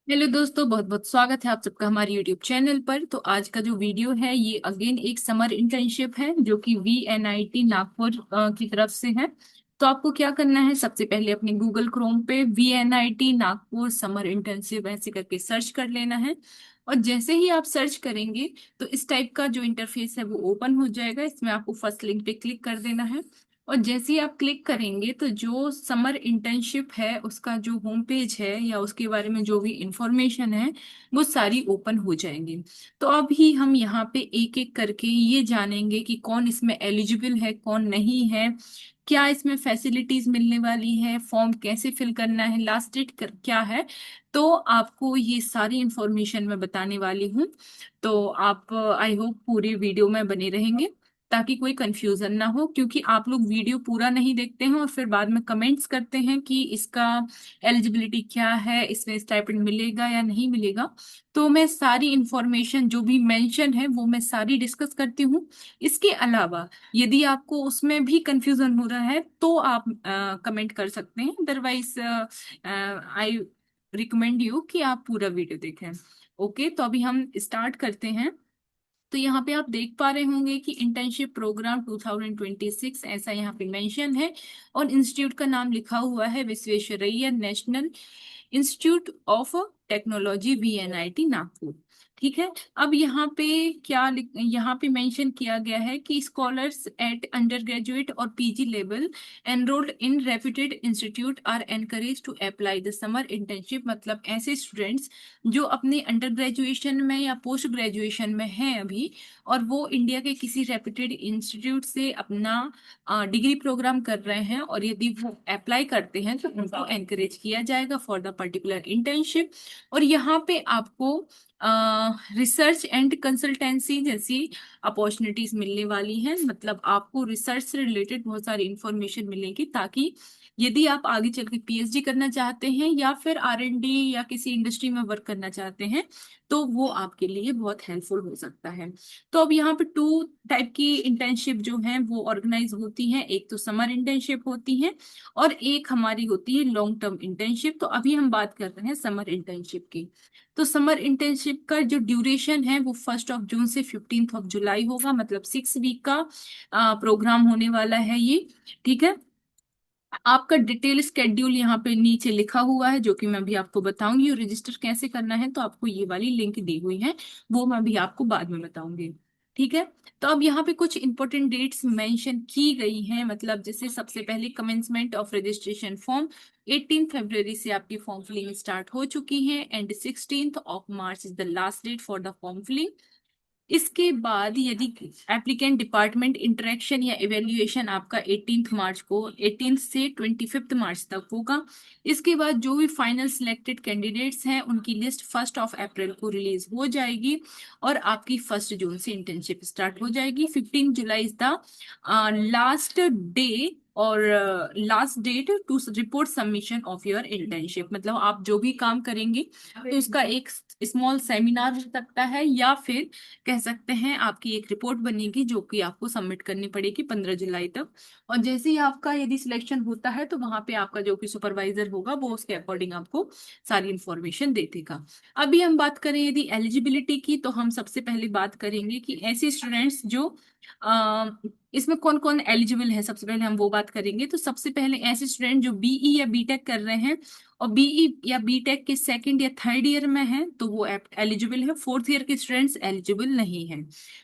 Hello दोस्तों, बहुत बहुत स्वागत है आप सबका हमारे यूट्यूब चैनल पर। तो आज का जो वीडियो है ये अगेन एक समर इंटर्नशिप है जो कि VNIT नागपुर की तरफ से है। तो आपको क्या करना है, सबसे पहले अपने गूगल क्रोम पे VNIT नागपुर समर इंटर्नशिप ऐसे करके सर्च कर लेना है। और जैसे ही आप सर्च करेंगे तो इस टाइप का जो इंटरफेस है वो ओपन हो जाएगा। इसमें आपको फर्स्ट लिंक पे क्लिक कर देना है। और जैसे ही आप क्लिक करेंगे तो जो समर इंटर्नशिप है उसका जो होम पेज है या उसके बारे में जो भी इंफॉर्मेशन है वो सारी ओपन हो जाएंगी। तो अभी हम यहाँ पे एक एक करके ये जानेंगे कि कौन इसमें एलिजिबल है, कौन नहीं है, क्या इसमें फैसिलिटीज मिलने वाली है, फॉर्म कैसे फिल करना है, लास्ट डेट क्या है। तो आपको ये सारी इंफॉर्मेशन मैं बताने वाली हूँ। तो आप आई होप पूरी वीडियो में बने रहेंगे ताकि कोई कंफ्यूजन ना हो, क्योंकि आप लोग वीडियो पूरा नहीं देखते हैं और फिर बाद में कमेंट्स करते हैं कि इसका एलिजिबिलिटी क्या है, इसमें स्टाइपेंड मिलेगा या नहीं मिलेगा। तो मैं सारी इंफॉर्मेशन जो भी मेंशन है वो मैं सारी डिस्कस करती हूँ। इसके अलावा यदि आपको उसमें भी कंफ्यूजन हो रहा है तो आप कमेंट कर सकते हैं, अदरवाइज आई रिकमेंड यू कि आप पूरा वीडियो देखें। ओके, तो अभी हम स्टार्ट करते हैं। तो यहाँ पे आप देख पा रहे होंगे कि इंटर्नशिप प्रोग्राम 2026 ऐसा यहाँ पे मेंशन है। और इंस्टीट्यूट का नाम लिखा हुआ है Visvesvaraya national institute of technology VNIT Nagpur. ठीक है। अब यहाँ पे यहाँ पे मेंशन किया गया है कि स्कॉलर्स एट अंडर ग्रेजुएट और PG level enrolled in reputed institute are encourage to apply the summer internship. मतलब ऐसे स्टूडेंट्स जो अपने अंडर ग्रेजुएशन में या पोस्ट ग्रेजुएशन में हैं अभी, और वो इंडिया के किसी रेप्यूटेड इंस्टीट्यूट से अपना डिग्री प्रोग्राम कर रहे हैं, और यदि वो अप्लाई करते हैं तो उनको एनकरेज किया जाएगा फॉर द पर्टिकुलर इंटर्नशिप। और यहाँ पे आपको रिसर्च एंड कंसल्टेंसी जैसी अपॉर्चुनिटीज मिलने वाली हैं। मतलब आपको रिसर्च से रिलेटेड बहुत सारी इंफॉर्मेशन मिलेगी, ताकि यदि आप आगे चल के PhD करना चाहते हैं या फिर R&D या किसी इंडस्ट्री में वर्क करना चाहते हैं तो वो आपके लिए बहुत हेल्पफुल हो सकता है। तो अब यहाँ पे टू टाइप की इंटर्नशिप जो है वो ऑर्गेनाइज होती हैं। एक तो समर इंटर्नशिप होती है और एक हमारी होती है लॉन्ग टर्म इंटर्नशिप। तो अभी हम बात कर रहे हैं समर इंटर्नशिप की। तो समर इंटर्नशिप का जो ड्यूरेशन है वो 1 जून से 15 जुलाई होगा, मतलब 6 वीक का प्रोग्राम होने वाला है ये। ठीक है। आपका डिटेल स्केड्यूल यहाँ पे नीचे लिखा हुआ है जो कि मैं भी आपको बताऊंगी, और रजिस्टर कैसे करना है तो आपको ये वाली लिंक दी हुई है, वो मैं भी आपको बाद में बताऊंगी। ठीक है। तो अब यहाँ पे कुछ इंपॉर्टेंट डेट्स मेंशन की गई हैं। मतलब जैसे सबसे पहले कमेंसमेंट ऑफ रजिस्ट्रेशन फॉर्म 18 फरवरी से आपकी फॉर्म फिलिंग स्टार्ट हो चुकी है and 16 March is the last date for the form filling. इसके बाद यदि एप्लीकेंट डिपार्टमेंट इंटरेक्शन या इवेल्युएशन आपका 18 मार्च को 18 से 25 मार्च तक होगा। इसके बाद जो भी फाइनल सिलेक्टेड कैंडिडेट्स हैं उनकी लिस्ट 1 अप्रैल को रिलीज हो जाएगी और आपकी 1 जून से इंटर्नशिप स्टार्ट हो जाएगी। 15 July is the last day और last date to report submission of your internship. मतलब आप जो भी काम करेंगे तो उसका एक स्मॉल सेमिनार हो सकता है, या फिर कह सकते हैं आपकी एक रिपोर्ट बनेगी जो कि आपको सबमिट करनी पड़ेगी 15 जुलाई तक। और जैसे ही आपका यदि सिलेक्शन होता है तो वहां पे आपका जो कि सुपरवाइजर होगा वो उसके अकॉर्डिंग आपको सारी इंफॉर्मेशन दे देगा। अभी हम बात करें यदि एलिजिबिलिटी की, तो हम सबसे पहले बात करेंगे कि ऐसे स्टूडेंट्स जो अ, इसमें कौन कौन एलिजिबल है, सबसे पहले हम वो बात करेंगे। तो सबसे पहले ऐसे स्टूडेंट जो BE या B.Tech कर रहे हैं और BE या B.Tech के सेकंड या थर्ड ईयर में है तो वो एलिजिबल है। फोर्थ ईयर के स्टूडेंट्स एलिजिबल नहीं है।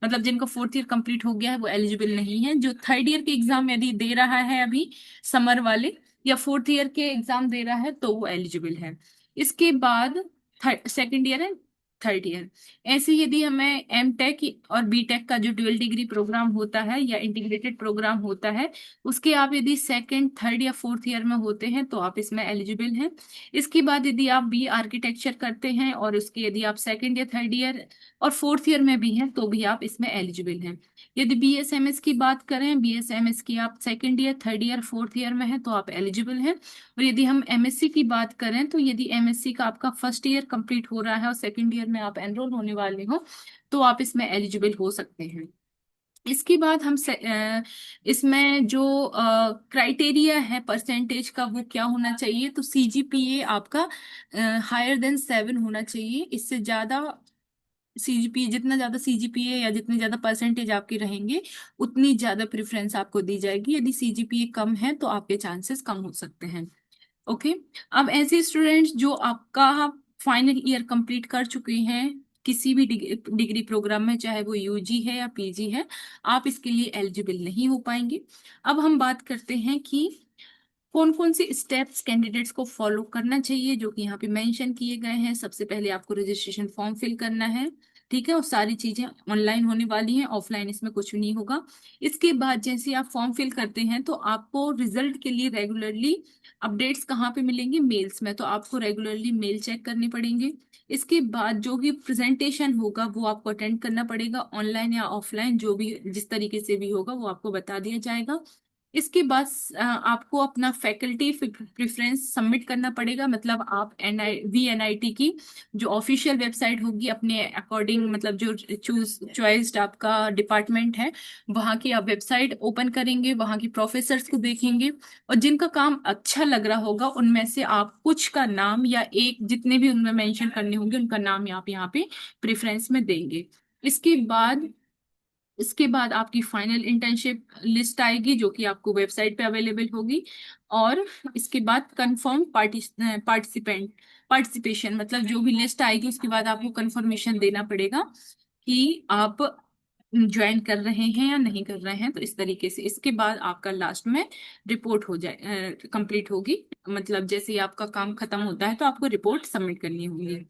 मतलब जिनका फोर्थ ईयर कंप्लीट हो गया है वो एलिजिबल नहीं है। जो थर्ड ईयर के एग्जाम यदि दे रहा है अभी समर वाले, या फोर्थ ईयर के एग्जाम दे रहा है तो वो एलिजिबल है। इसके बाद सेकंड ईयर है, थर्ड ईयर। ऐसे यदि हमें M.Tech और B.Tech का जो ड्यूअल डिग्री प्रोग्राम होता है या इंटीग्रेटेड प्रोग्राम होता है उसके आप यदि सेकंड थर्ड या फोर्थ ईयर में होते हैं तो आप इसमें एलिजिबल हैं। इसके बाद यदि आप बी आर्किटेक्चर करते हैं और उसके यदि आप सेकंड या थर्ड ईयर और फोर्थ ईयर में भी हैं तो भी आप इसमें एलिजिबल हैं। यदि BSMS की बात करें, BSMS की आप second year third year fourth year में हैं तो आप एलिजिबल हैं। और यदि हम MSc की बात करें तो यदि MSc का आपका फर्स्ट ईयर कंप्लीट हो रहा है और सेकंड ईयर में आप एनरोल होने वाले हो तो आप इसमें एलिजिबल हो सकते हैं। इसके बाद इसमें जो क्राइटेरिया है परसेंटेज का वो क्या होना चाहिए, तो सीजीपीए आपका हायर देन 7 होना चाहिए। इससे ज्यादा सीजीपीए, जितना ज्यादा सीजीपीए या जितने ज्यादा परसेंटेज आपके रहेंगे उतनी ज्यादा प्रेफरेंस आपको दी जाएगी। यदि सीजीपीए कम है तो आपके चांसेस कम हो सकते हैं। ओके। अब ऐसे स्टूडेंट्स जो आपका फाइनल ईयर कंप्लीट कर चुके हैं किसी भी डिग्री प्रोग्राम में, चाहे वो यूजी है या पीजी है, आप इसके लिए एलिजिबल नहीं हो पाएंगे। अब हम बात करते हैं कि कौन कौन से स्टेप्स कैंडिडेट्स को फॉलो करना चाहिए, जो कि यहाँ पे मेंशन किए गए हैं। सबसे पहले आपको रजिस्ट्रेशन फॉर्म फिल करना है, ठीक है, और सारी चीजें ऑनलाइन होने वाली हैं, ऑफलाइन इसमें कुछ नहीं होगा। इसके बाद जैसे आप फॉर्म फिल करते हैं तो आपको रिजल्ट के लिए रेगुलरली अपडेट्स कहाँ पे मिलेंगे, मेल्स में, तो आपको रेगुलरली मेल चेक करने पड़ेंगे। इसके बाद जो भी प्रेजेंटेशन होगा वो आपको अटेंड करना पड़ेगा, ऑनलाइन या ऑफलाइन, जो भी जिस तरीके से भी होगा वो आपको बता दिया जाएगा। इसके बाद आपको अपना फैकल्टी प्रेफरेंस सबमिट करना पड़ेगा, मतलब आप VNIT की जो ऑफिशियल वेबसाइट होगी अपने अकॉर्डिंग, मतलब जो चॉइस्ड आपका डिपार्टमेंट है वहाँ की आप वेबसाइट ओपन करेंगे, वहाँ की प्रोफेसर्स को देखेंगे, और जिनका काम अच्छा लग रहा होगा उनमें से आप कुछ का नाम या एक, जितने भी उनमें मेंशन करने होंगे उनका नाम आप यहाँ पे प्रेफरेंस में देंगे। इसके बाद इसके बाद आपकी फाइनल इंटर्नशिप लिस्ट आएगी जो कि आपको वेबसाइट पे अवेलेबल होगी। और इसके बाद कंफर्म पार्टिसिपेशन, मतलब जो भी लिस्ट आएगी उसके बाद आपको कंफर्मेशन देना पड़ेगा कि आप ज्वाइन कर रहे हैं या नहीं कर रहे हैं। तो इस तरीके से इसके बाद आपका लास्ट में रिपोर्ट हो जाए, कंप्लीट होगी, मतलब जैसे ही आपका काम खत्म होता है तो आपको रिपोर्ट सबमिट करनी होगी।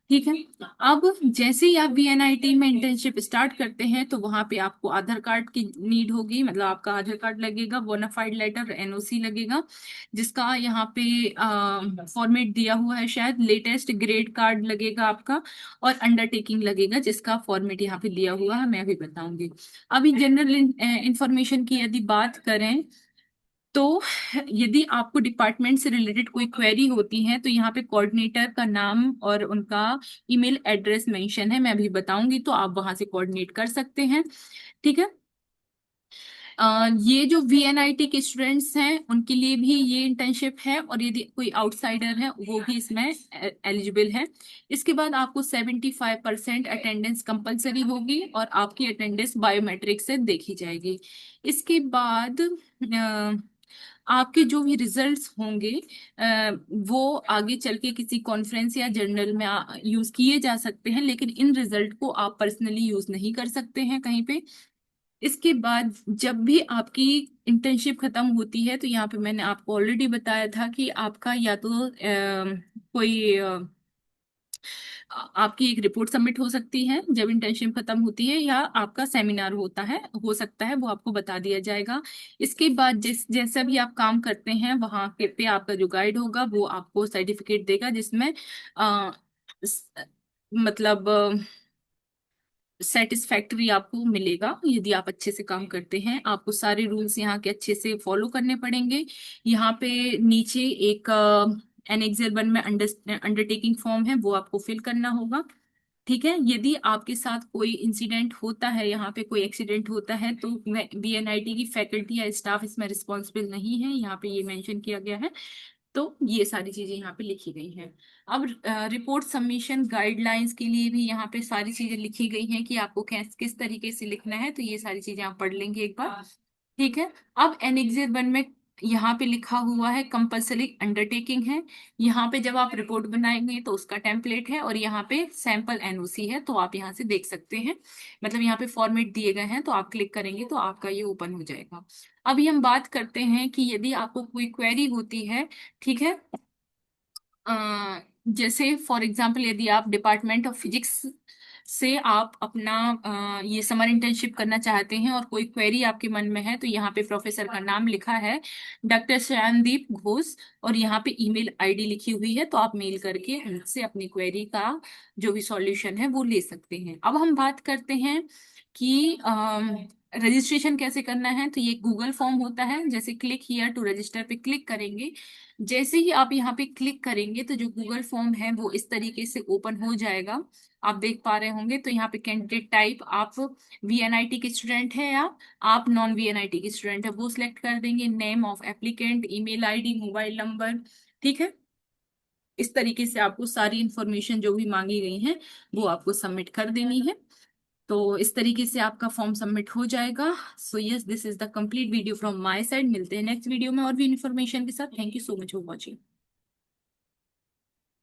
ठीक है। अब जैसे ही आप VNIT में इंटर्नशिप स्टार्ट करते हैं तो वहां पे आपको आधार कार्ड की नीड होगी, मतलब आपका आधार कार्ड लगेगा, बोनाफाइड लेटर, NOC लगेगा, जिसका यहाँ पे फॉर्मेट दिया हुआ है, शायद लेटेस्ट ग्रेड कार्ड लगेगा आपका, और अंडरटेकिंग लगेगा जिसका फॉर्मेट यहाँ पे दिया हुआ है, मैं अभी बताऊंगी। अभी जनरल इंफॉर्मेशन की यदि बात करें तो यदि आपको डिपार्टमेंट से रिलेटेड कोई क्वेरी होती है तो यहाँ पे कोऑर्डिनेटर का नाम और उनका ईमेल एड्रेस मेंशन है, मैं अभी बताऊंगी, तो आप वहां से कोऑर्डिनेट कर सकते हैं। ठीक है। ये जो VNIT के स्टूडेंट्स हैं उनके लिए भी ये इंटर्नशिप है, और यदि कोई आउटसाइडर है वो भी इसमें एलिजिबल है। इसके बाद आपको 75% अटेंडेंस कंपलसरी होगी और आपकी अटेंडेंस बायोमेट्रिक से देखी जाएगी। इसके बाद आपके जो भी रिजल्ट्स होंगे वो आगे चल के किसी कॉन्फ्रेंस या जर्नल में यूज किए जा सकते हैं, लेकिन इन रिजल्ट को आप पर्सनली यूज नहीं कर सकते हैं कहीं पे। इसके बाद जब भी आपकी इंटर्नशिप खत्म होती है तो यहाँ पे मैंने आपको ऑलरेडी बताया था कि आपका या तो कोई आपकी एक रिपोर्ट सबमिट हो सकती है जब इंटर्नशिप खत्म होती है, या आपका सेमिनार होता है, हो सकता है, वो आपको बता दिया जाएगा। इसके बाद जैसा भी आप काम करते हैं वहाँ पे आपका जो गाइड होगा वो आपको सर्टिफिकेट देगा, जिसमें अ, स- मतलब सेटिस्फैक्ट्री आपको मिलेगा यदि आप अच्छे से काम करते हैं। आपको सारे रूल्स यहाँ के अच्छे से फॉलो करने पड़ेंगे। यहाँ पे नीचे एक एनेक्सर 1 में अंडरटेकिंग फॉर्म है, वो आपको फिल करना होगा। ठीक है। यदि आपके साथ कोई इंसिडेंट होता है, यहाँ पे कोई एक्सीडेंट होता है, तो VNIT की फैकल्टी या स्टाफ इसमें रिस्पॉन्सिबल नहीं है, यहाँ पे ये मेंशन किया गया है। तो ये सारी चीजें यहाँ पे लिखी गई हैं। अब रिपोर्ट सबमिशन गाइडलाइंस के लिए भी यहाँ पे सारी चीजें लिखी गई हैं कि आपको किस तरीके से लिखना है, तो ये सारी चीजें आप पढ़ लेंगे एक बार। ठीक है। अब एनेक्सर 1 में यहाँ पे लिखा हुआ है कंपल्सरी अंडरटेकिंग है। यहाँ पे जब आप रिपोर्ट बनाएंगे तो उसका टेम्पलेट है, और यहाँ पे सैंपल NOC है, तो आप यहाँ से देख सकते हैं, मतलब यहाँ पे फॉर्मेट दिए गए हैं, तो आप क्लिक करेंगे तो आपका ये ओपन हो जाएगा। अभी हम बात करते हैं कि यदि आपको कोई क्वेरी होती है, ठीक है, जैसे फॉर एग्जांपल यदि आप डिपार्टमेंट ऑफ फिजिक्स से आप अपना ये समर इंटर्नशिप करना चाहते हैं और कोई क्वेरी आपके मन में है, तो यहाँ पे प्रोफेसर का नाम लिखा है डॉक्टर श्यानदीप घोष, और यहाँ पे ईमेल ID लिखी हुई है, तो आप मेल करके उनसे अपनी क्वेरी का जो भी सॉल्यूशन है वो ले सकते हैं। अब हम बात करते हैं कि रजिस्ट्रेशन कैसे करना है, तो ये गूगल फॉर्म होता है, जैसे क्लिक हियर टू रजिस्टर पे क्लिक करेंगे। जैसे ही आप यहाँ पे क्लिक करेंगे तो जो गूगल फॉर्म है वो इस तरीके से ओपन हो जाएगा। आप देख पा रहे होंगे, तो यहाँ पे कैंडिडेट टाइप आप वीएनआईटी के स्टूडेंट है या आप नॉन वीएनआईटी के स्टूडेंट है वो सिलेक्ट कर देंगे। Name of applicant, email ID, mobile number, ठीक है। इस तरीके से आपको सारी इंफॉर्मेशन जो भी मांगी गई है वो आपको सबमिट कर देनी है। तो इस तरीके से आपका फॉर्म सबमिट हो जाएगा। So yes, this is the complete video from my side. मिलते हैं नेक्स्ट वीडियो में और भी इन्फॉर्मेशन के साथ। Thank you so much for watching.